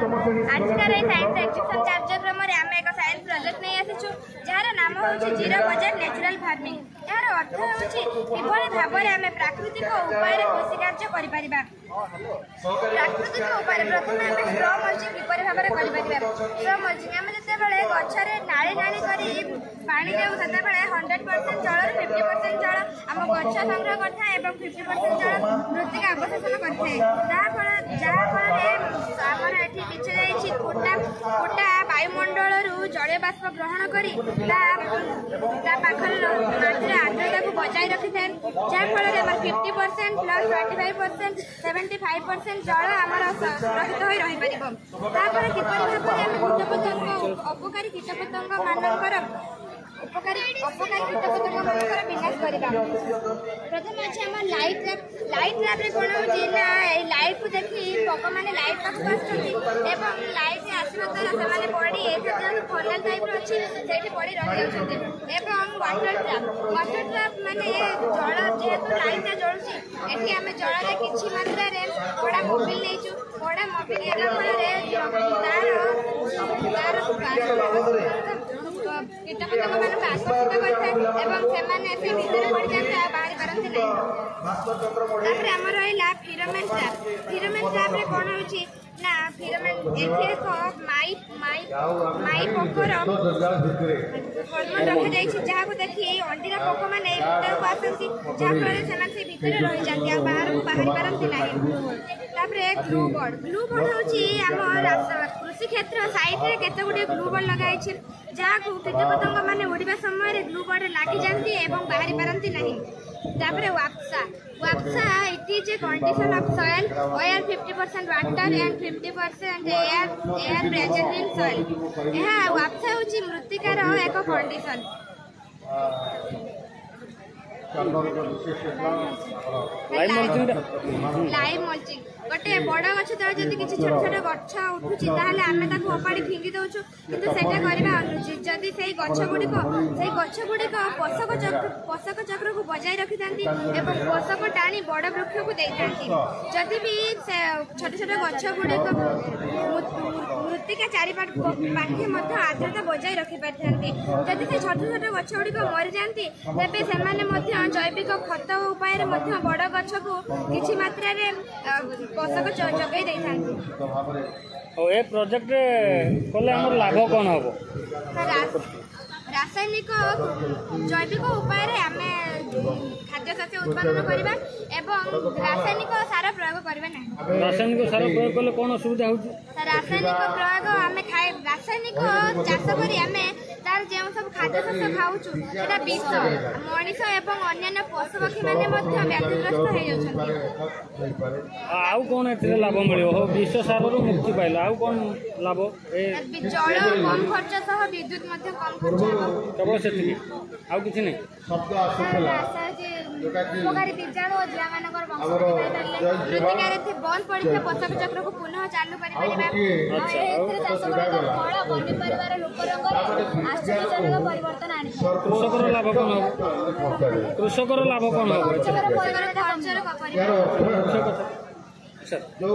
आजकार science extension कार्यक्रम आम एक साइंस प्रोजेक्ट नहीं आसीचु जार नाम हूँ जीरो बजेट नेचुरल फार्मिंग। यार अर्थ होवरी भाव में आम प्राकृतिक उपाय कृषि कार्य कर प्राकृतिक उपाय प्रथम आम स्ट्र मल्चिंग किपर भाव में कर स्ट्र मल्चिंग आम जिते गचरे नाली नाली कर पानी देव से 100% जल 50% जल आम गछ संग्रह करता 50% जल मृत्तिका अवशोषण करता जहाँफल आमर ये बिछा कोटा कोटा वायुमंडल जलीय बाष्प ग्रहण कर पाखर माटी आर्द्रता को बजाय रखी था जहाँफल 50% प्लस 25% 75% जल आमर सुरक्षित हो रहीपर किपर भाव में कीटपतंग अपकारी कीटपतंग मानकर उपकारी कीटपतंग मानकर विनाश करवा प्रथम अच्छे आम लाइट ट्रैप कौन होना लाइट को देखी पक मैंने लाइट पाखक आसुँच लाइट आसवा द्वारा से पड़ी फनल टाइप अच्छी से पड़ी रही वाटर ट्रैप माने जल जेहेतु लाइट जलुची एटी आम जल किसी मात्रा बड़ा मोबिल नहीं बड़ा मोबिल कीटपतंग मान आकर्षित करते से भितर पड़ जाते बाहरी पारती नहीं आम रहा फिरोमेन ट्रैप कौन हो ना फिरोमेन एक माई पकर हॉर्मोन रखा जहाँ को देखी अंडीर पोक मैंने भर को आसती जहाँफल से भितर रही जाती बाहर को बाहरी पारती नहीं ग्लू बोर्ड हूँ कृषि क्षेत्र साइड केते गुड़े ग्लू बोर्ड लगाई जहाँ को कीटपतंग मैंने उड़ा समय ग्लू बोर्ड लगी जाती बाहरी पारती नहीं वाप्सा it is a condition of soil where 50% water and 50% air present in soil यह वाप्सा हूँ मृत्तिकार एक कंडीशन लाइव मल्चिंग गोटे बड़ गछ तले जब किसी छोट छोट गछ उठुची आम ओपाड़ी फिंगी दौचु किंतु सेटा करबा अनुचित जदि से गछ गुड़िक पोषक चक्र को बजाय रखि थांती एवं पोषक टाणी बड़ वृक्ष को देई थांती जदि भी छोट छोट गछ गुड़िक मृत्तिका चारिपाखे आर्द्रता बजाय रखि पारथांती जदि से छोट छोट गछ गुड़िक मरी जाती तेबे सेमाने जैविक खत उपाय बड़ गछ को किसी मात्रा पोषक जगै दे ए प्रोजेक्ट कले हमर लाभ कौन हम रासायनिक जैविक उपाय आम खाद्य शस्य उत्पादन करवा एवं रासायनिक सार प्रयोग करवा ना रासायनिक सार प्रयोग कले कौन असुविधा होची रासायनिक प्रयोग आम खाए रासायनिक चाष करी आम तार जो सब खाद्य शस्य खाऊचु सेटा विष मनीष एवं अन्य पशु पक्षी मैंने व्याधिग्रस्त हो आउ कौन ए लाभ मिले हो विष सार मुक्ति पाइल आउ कौन लाभ जल कम खर्च सह विद्युत कम खर्च केवल से आउ किसी नहीं उपकारी बीजाणु और जीवा मानकर मृत्तिकार बंद पड़े पोषक चक्र को पुनः चालू आश्चर्यजनक परिवर्तन आने कृषकर लाभ कौन हो कृषकर लाभ कौन हो